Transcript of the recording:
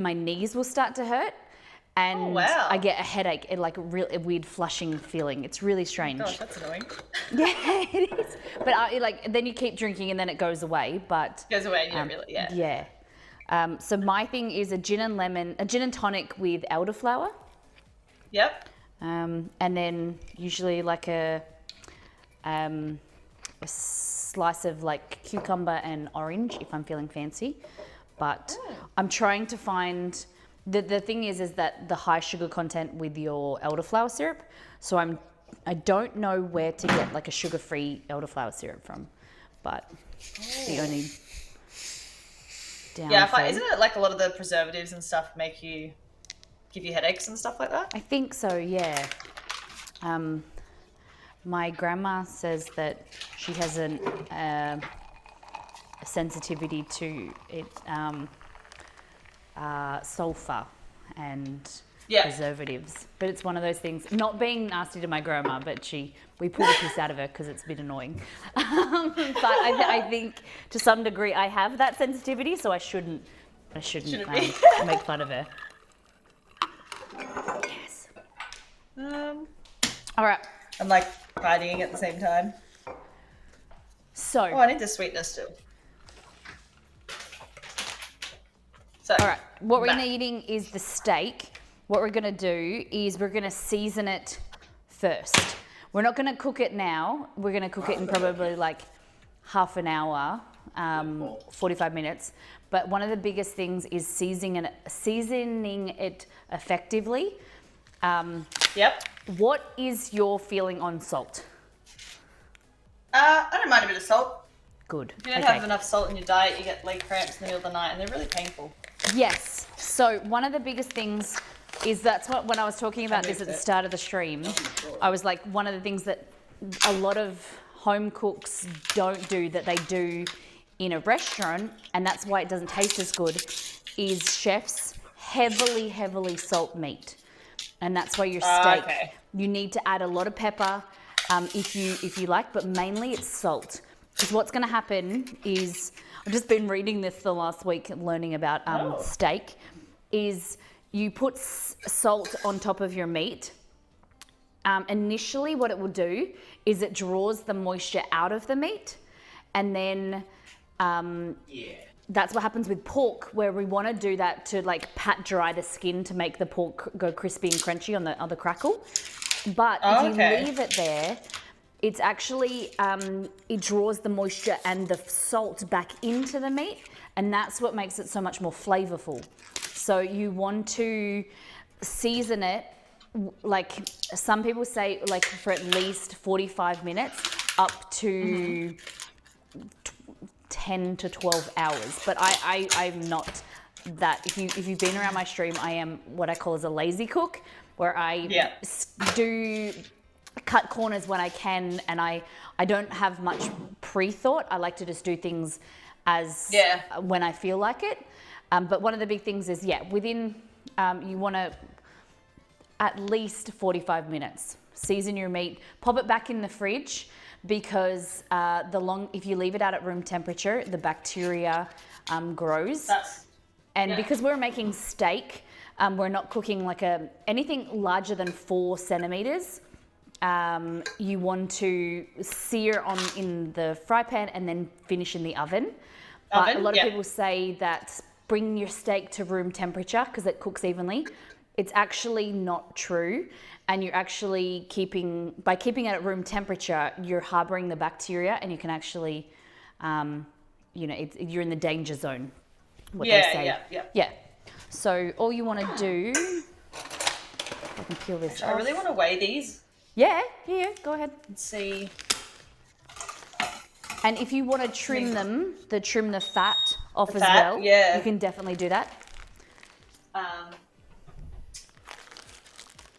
my knees will start to hurt. And wow. I get a headache, like a weird flushing feeling. It's really strange. Gosh, that's annoying. Yeah, it is. But then you keep drinking and then it goes away. But Goes away and you don't really, yeah. So my thing is a gin and tonic with elderflower. Yep. And then usually like a slice of like cucumber and orange if I'm feeling fancy. But I'm trying to find the thing is that the high sugar content with your elderflower syrup. So I don't know where to get like a sugar-free elderflower syrup from, but the only downfall. Isn't it like a lot of the preservatives and stuff give you headaches and stuff like that? I think so, yeah. My grandma says that she has a sensitivity to it, sulfur and preservatives. But it's one of those things, not being nasty to my grandma, but we pull the piss out of her because it's a bit annoying. But I think to some degree I have that sensitivity, so I shouldn't make fun of her. Yes. All right. I'm like partying at the same time. So. Oh, I need the sweetness too. So. All right. What we're needing is the steak. What we're going to do is we're going to season it first. We're not going to cook it now. We're going to cook it in probably like half an hour, 45 minutes. But one of the biggest things is seasoning it effectively. Yep. What is your feeling on salt? I don't mind a bit of salt. Good. If you don't have enough salt in your diet, you get leg cramps in the middle of the night, and they're really painful. Yes. So one of the biggest things is when I was talking about this at the start of the stream, I was like, one of the things that a lot of home cooks don't do that they do in a restaurant, and that's why it doesn't taste as good, is chefs heavily salt meat. And that's why your steak, you need to add a lot of pepper if you like, but mainly it's salt. Because what's going to happen is, I've just been reading this the last week, learning about steak, is you put salt on top of your meat. Initially what it will do is it draws the moisture out of the meat, and then that's what happens with pork, where we want to do that to like pat dry the skin to make the pork go crispy and crunchy on the crackle. But if you leave it there, it's actually, it draws the moisture and the salt back into the meat, and that's what makes it so much more flavorful. So you want to season it, like some people say, like for at least 45 minutes up to 10 to 12 hours. But I'm not that. If you've been around my stream, I am what I call as a lazy cook, where I do cut corners when I can, and I don't have much pre-thought. I like to just do things as when I feel like it. But one of the big things is, within, you want to at least 45 minutes. Season your meat, pop it back in the fridge, because if you leave it out at room temperature, the bacteria grows. Because we're making steak, we're not cooking like anything larger than 4 centimeters. You want to sear in the fry pan and then finish in the oven. But a lot of people say that bring your steak to room temperature because it cooks evenly. It's actually not true, and you're actually by keeping it at room temperature, you're harboring the bacteria, and you can actually, you're in the danger zone. They say. Yeah. So all you want to do, I can peel this off. I really want to weigh these. Yeah, go ahead. Let's see. And if you want to trim the fat off as well, you can definitely do that.